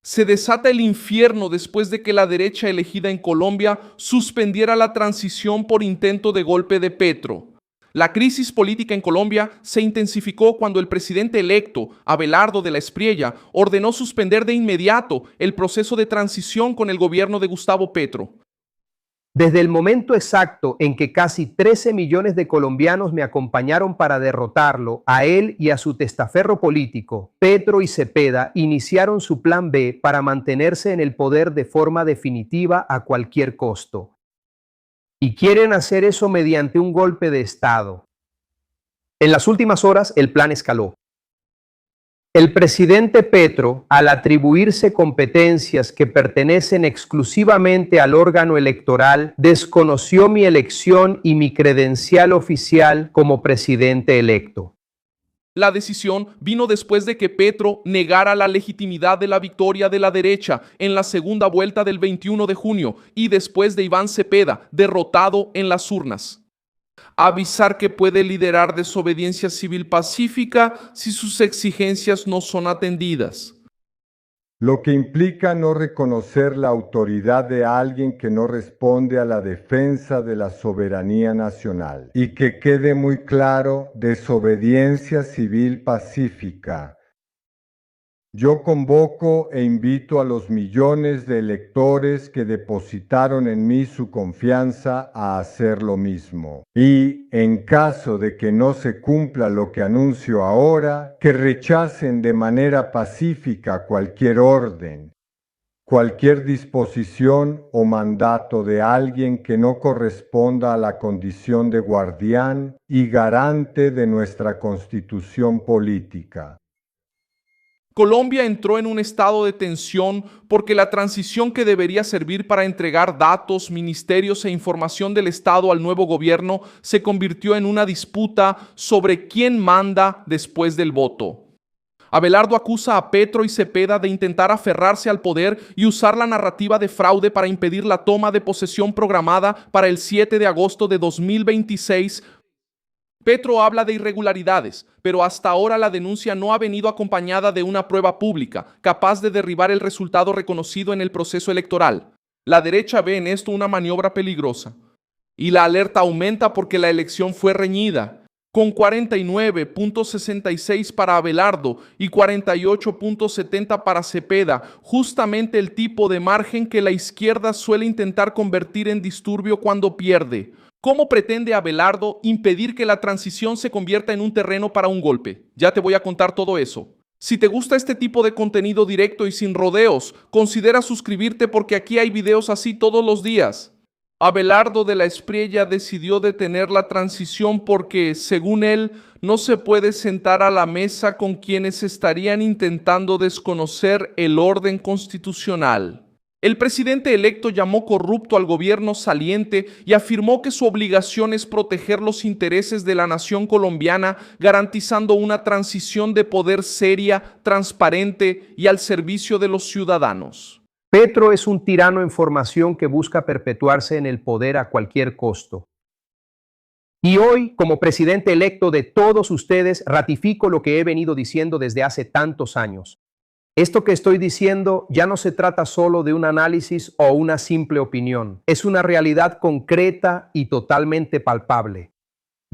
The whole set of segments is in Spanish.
Se desata el infierno después de que la derecha elegida en Colombia suspendiera la transición por intento de golpe de Petro. La crisis política en Colombia se intensificó cuando el presidente electo, Abelardo de la Espriella, ordenó suspender de inmediato el proceso de transición con el gobierno de Gustavo Petro. Desde el momento exacto en que casi 13 millones de colombianos me acompañaron para derrotarlo, a él y a su testaferro político, Petro y Cepeda iniciaron su plan B para mantenerse en el poder de forma definitiva a cualquier costo. Y quieren hacer eso mediante un golpe de Estado. En las últimas horas, el plan escaló. El presidente Petro, al atribuirse competencias que pertenecen exclusivamente al órgano electoral, desconoció mi elección y mi credencial oficial como presidente electo. La decisión vino después de que Petro negara la legitimidad de la victoria de la derecha en la segunda vuelta del 21 de junio y después de Iván Cepeda, derrotado en las urnas. Avisar que puede liderar desobediencia civil pacífica si sus exigencias no son atendidas. Lo que implica no reconocer la autoridad de alguien que no responde a la defensa de la soberanía nacional. Y que quede muy claro, desobediencia civil pacífica. Yo convoco e invito a los millones de electores que depositaron en mí su confianza a hacer lo mismo. Y, en caso de que no se cumpla lo que anuncio ahora, que rechacen de manera pacífica cualquier orden, cualquier disposición o mandato de alguien que no corresponda a la condición de guardián y garante de nuestra Constitución política. Colombia entró en un estado de tensión porque la transición que debería servir para entregar datos, ministerios e información del Estado al nuevo gobierno se convirtió en una disputa sobre quién manda después del voto. Abelardo acusa a Petro y Cepeda de intentar aferrarse al poder y usar la narrativa de fraude para impedir la toma de posesión programada para el 7 de agosto de 2026. Petro habla de irregularidades, pero hasta ahora la denuncia no ha venido acompañada de una prueba pública, capaz de derribar el resultado reconocido en el proceso electoral. La derecha ve en esto una maniobra peligrosa. Y la alerta aumenta porque la elección fue reñida, con 49.66 para Abelardo y 48.70 para Cepeda, justamente el tipo de margen que la izquierda suele intentar convertir en disturbio cuando pierde. ¿Cómo pretende Abelardo impedir que la transición se convierta en un terreno para un golpe? Ya te voy a contar todo eso. Si te gusta este tipo de contenido directo y sin rodeos, considera suscribirte porque aquí hay videos así todos los días. Abelardo de la Espriella decidió detener la transición porque, según él, no se puede sentar a la mesa con quienes estarían intentando desconocer el orden constitucional. El presidente electo llamó corrupto al gobierno saliente y afirmó que su obligación es proteger los intereses de la nación colombiana, garantizando una transición de poder seria, transparente y al servicio de los ciudadanos. Petro es un tirano en formación que busca perpetuarse en el poder a cualquier costo. Y hoy, como presidente electo de todos ustedes, ratifico lo que he venido diciendo desde hace tantos años. Esto que estoy diciendo ya no se trata solo de un análisis o una simple opinión. Es una realidad concreta y totalmente palpable.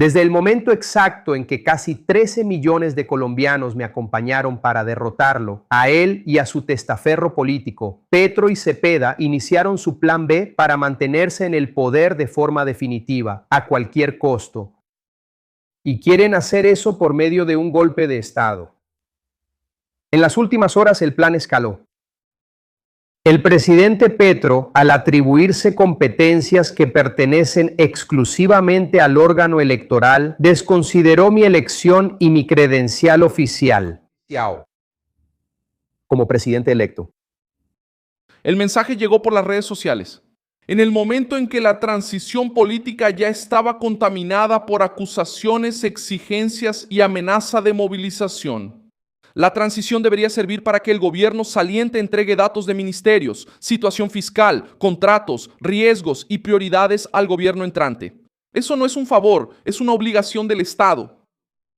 Desde el momento exacto en que casi 13 millones de colombianos me acompañaron para derrotarlo, a él y a su testaferro político, Petro y Cepeda iniciaron su plan B para mantenerse en el poder de forma definitiva, a cualquier costo. Y quieren hacer eso por medio de un golpe de Estado. En las últimas horas el plan escaló. El presidente Petro, al atribuirse competencias que pertenecen exclusivamente al órgano electoral, desconsideró mi elección y mi credencial oficial como presidente electo. El mensaje llegó por las redes sociales. En el momento en que la transición política ya estaba contaminada por acusaciones, exigencias y amenaza de movilización. La transición debería servir para que el gobierno saliente entregue datos de ministerios, situación fiscal, contratos, riesgos y prioridades al gobierno entrante. Eso no es un favor, es una obligación del Estado.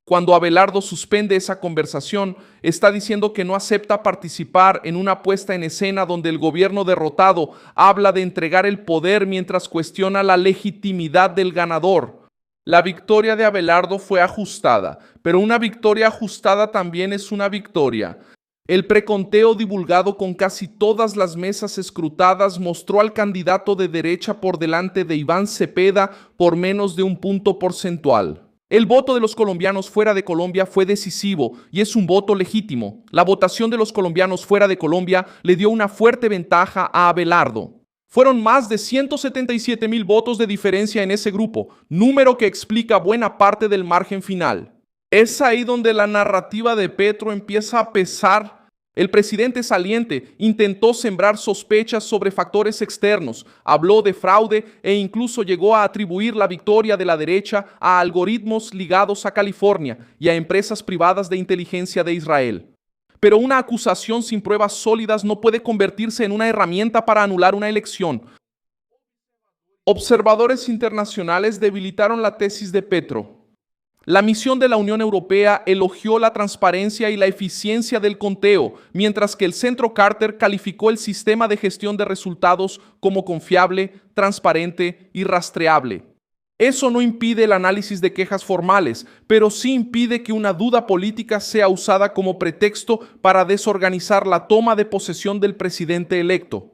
Cuando Abelardo suspende esa conversación, está diciendo que no acepta participar en una puesta en escena donde el gobierno derrotado habla de entregar el poder mientras cuestiona la legitimidad del ganador. La victoria de Abelardo fue ajustada, pero una victoria ajustada también es una victoria. El preconteo divulgado con casi todas las mesas escrutadas mostró al candidato de derecha por delante de Iván Cepeda por menos de un punto porcentual. El voto de los colombianos fuera de Colombia fue decisivo y es un voto legítimo. La votación de los colombianos fuera de Colombia le dio una fuerte ventaja a Abelardo. Fueron más de 177,000 votos de diferencia en ese grupo, número que explica buena parte del margen final. Es ahí donde la narrativa de Petro empieza a pesar. El presidente saliente intentó sembrar sospechas sobre factores externos, habló de fraude e incluso llegó a atribuir la victoria de la derecha a algoritmos ligados a California y a empresas privadas de inteligencia de Israel. Pero una acusación sin pruebas sólidas no puede convertirse en una herramienta para anular una elección. Observadores internacionales debilitaron la tesis de Petro. La misión de la Unión Europea elogió la transparencia y la eficiencia del conteo, mientras que el Centro Carter calificó el sistema de gestión de resultados como confiable, transparente y rastreable. Eso no impide el análisis de quejas formales, pero sí impide que una duda política sea usada como pretexto para desorganizar la toma de posesión del presidente electo.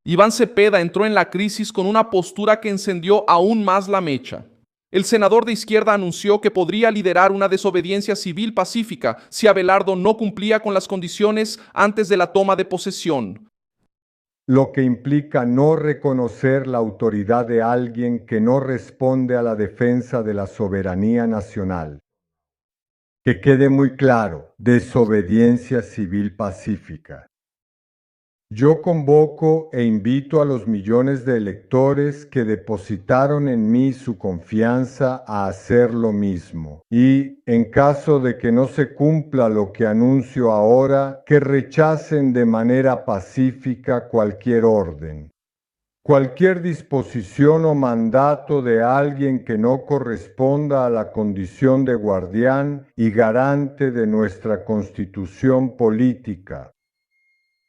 Iván Cepeda entró en la crisis con una postura que encendió aún más la mecha. El senador de izquierda anunció que podría liderar una desobediencia civil pacífica si Abelardo no cumplía con las condiciones antes de la toma de posesión. Lo que implica no reconocer la autoridad de alguien que no responde a la defensa de la soberanía nacional. Que quede muy claro, desobediencia civil pacífica. Yo convoco e invito a los millones de electores que depositaron en mí su confianza a hacer lo mismo. Y, en caso de que no se cumpla lo que anuncio ahora, que rechacen de manera pacífica cualquier orden. Cualquier disposición o mandato de alguien que no corresponda a la condición de guardián y garante de nuestra constitución política.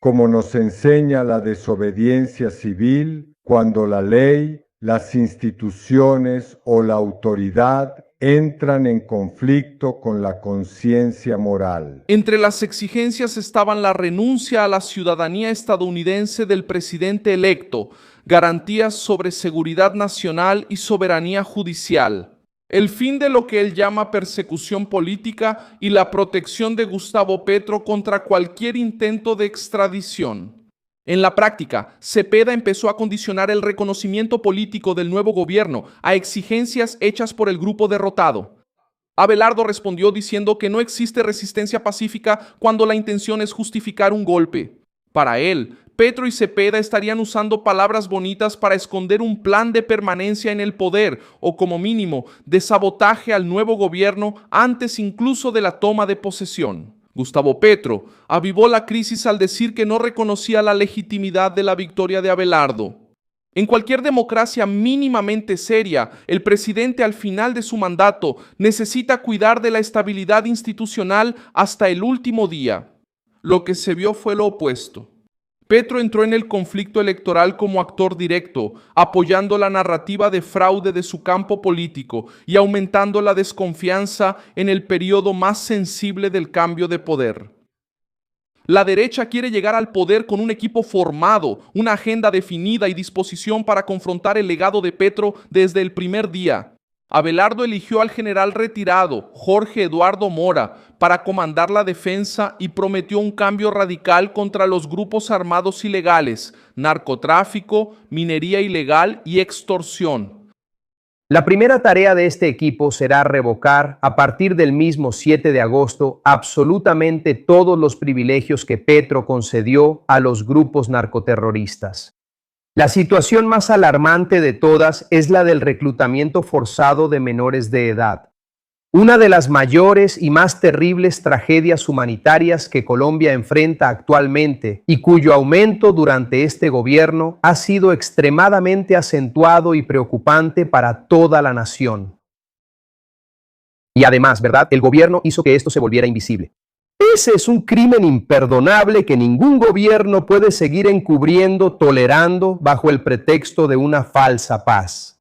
Como nos enseña la desobediencia civil, cuando la ley, las instituciones o la autoridad entran en conflicto con la conciencia moral. Entre las exigencias estaban la renuncia a la ciudadanía estadounidense del presidente electo, garantías sobre seguridad nacional y soberanía judicial, el fin de lo que él llama persecución política y la protección de Gustavo Petro contra cualquier intento de extradición. En la práctica, Cepeda empezó a condicionar el reconocimiento político del nuevo gobierno a exigencias hechas por el grupo derrotado. Abelardo respondió diciendo que no existe resistencia pacífica cuando la intención es justificar un golpe. Para él, Petro y Cepeda estarían usando palabras bonitas para esconder un plan de permanencia en el poder o, como mínimo, de sabotaje al nuevo gobierno antes incluso de la toma de posesión. Gustavo Petro avivó la crisis al decir que no reconocía la legitimidad de la victoria de Abelardo. En cualquier democracia mínimamente seria, el presidente al final de su mandato necesita cuidar de la estabilidad institucional hasta el último día. Lo que se vio fue lo opuesto. Petro entró en el conflicto electoral como actor directo, apoyando la narrativa de fraude de su campo político y aumentando la desconfianza en el periodo más sensible del cambio de poder. La derecha quiere llegar al poder con un equipo formado, una agenda definida y disposición para confrontar el legado de Petro desde el primer día. Abelardo eligió al general retirado, Jorge Eduardo Mora, para comandar la defensa y prometió un cambio radical contra los grupos armados ilegales, narcotráfico, minería ilegal y extorsión. La primera tarea de este equipo será revocar, a partir del mismo 7 de agosto, absolutamente todos los privilegios que Petro concedió a los grupos narcoterroristas. La situación más alarmante de todas es la del reclutamiento forzado de menores de edad. Una de las mayores y más terribles tragedias humanitarias que Colombia enfrenta actualmente y cuyo aumento durante este gobierno ha sido extremadamente acentuado y preocupante para toda la nación. Y además, ¿verdad? El gobierno hizo que esto se volviera invisible. Ese es un crimen imperdonable que ningún gobierno puede seguir encubriendo, tolerando, bajo el pretexto de una falsa paz.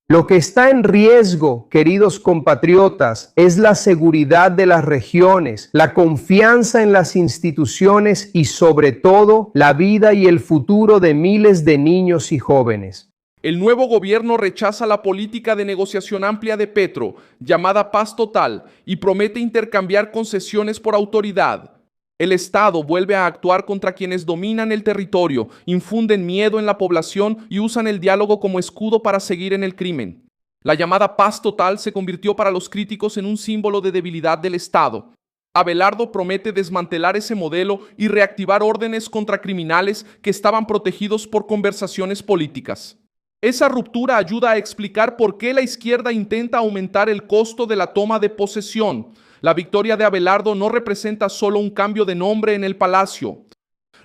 Lo que está en riesgo, queridos compatriotas, es la seguridad de las regiones, la confianza en las instituciones y, sobre todo, la vida y el futuro de miles de niños y jóvenes. El nuevo gobierno rechaza la política de negociación amplia de Petro, llamada paz total, y promete intercambiar concesiones por autoridad. El Estado vuelve a actuar contra quienes dominan el territorio, infunden miedo en la población y usan el diálogo como escudo para seguir en el crimen. La llamada paz total se convirtió para los críticos en un símbolo de debilidad del Estado. Abelardo promete desmantelar ese modelo y reactivar órdenes contra criminales que estaban protegidos por conversaciones políticas. Esa ruptura ayuda a explicar por qué la izquierda intenta aumentar el costo de la toma de posesión. La victoria de Abelardo no representa solo un cambio de nombre en el palacio.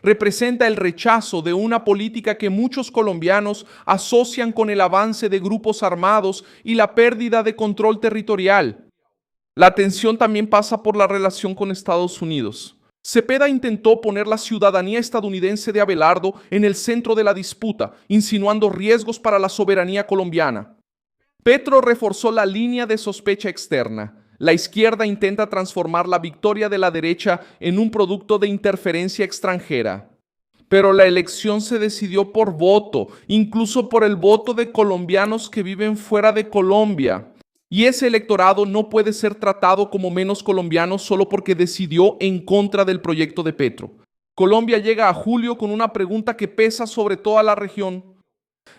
Representa el rechazo de una política que muchos colombianos asocian con el avance de grupos armados y la pérdida de control territorial. La tensión también pasa por la relación con Estados Unidos. Cepeda intentó poner la ciudadanía estadounidense de Abelardo en el centro de la disputa, insinuando riesgos para la soberanía colombiana. Petro reforzó la línea de sospecha externa. La izquierda intenta transformar la victoria de la derecha en un producto de interferencia extranjera. Pero la elección se decidió por voto, incluso por el voto de colombianos que viven fuera de Colombia. Y ese electorado no puede ser tratado como menos colombiano solo porque decidió en contra del proyecto de Petro. Colombia llega a julio con una pregunta que pesa sobre toda la región.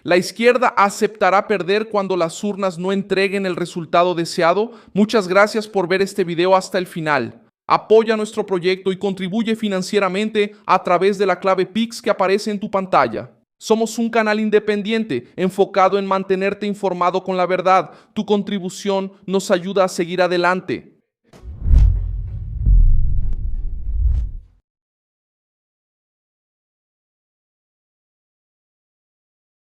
¿La izquierda aceptará perder cuando las urnas no entreguen el resultado deseado? Muchas gracias por ver este video hasta el final. Apoya nuestro proyecto y contribuye financieramente a través de la clave Pix que aparece en tu pantalla. Somos un canal independiente enfocado en mantenerte informado con la verdad. Tu contribución nos ayuda a seguir adelante.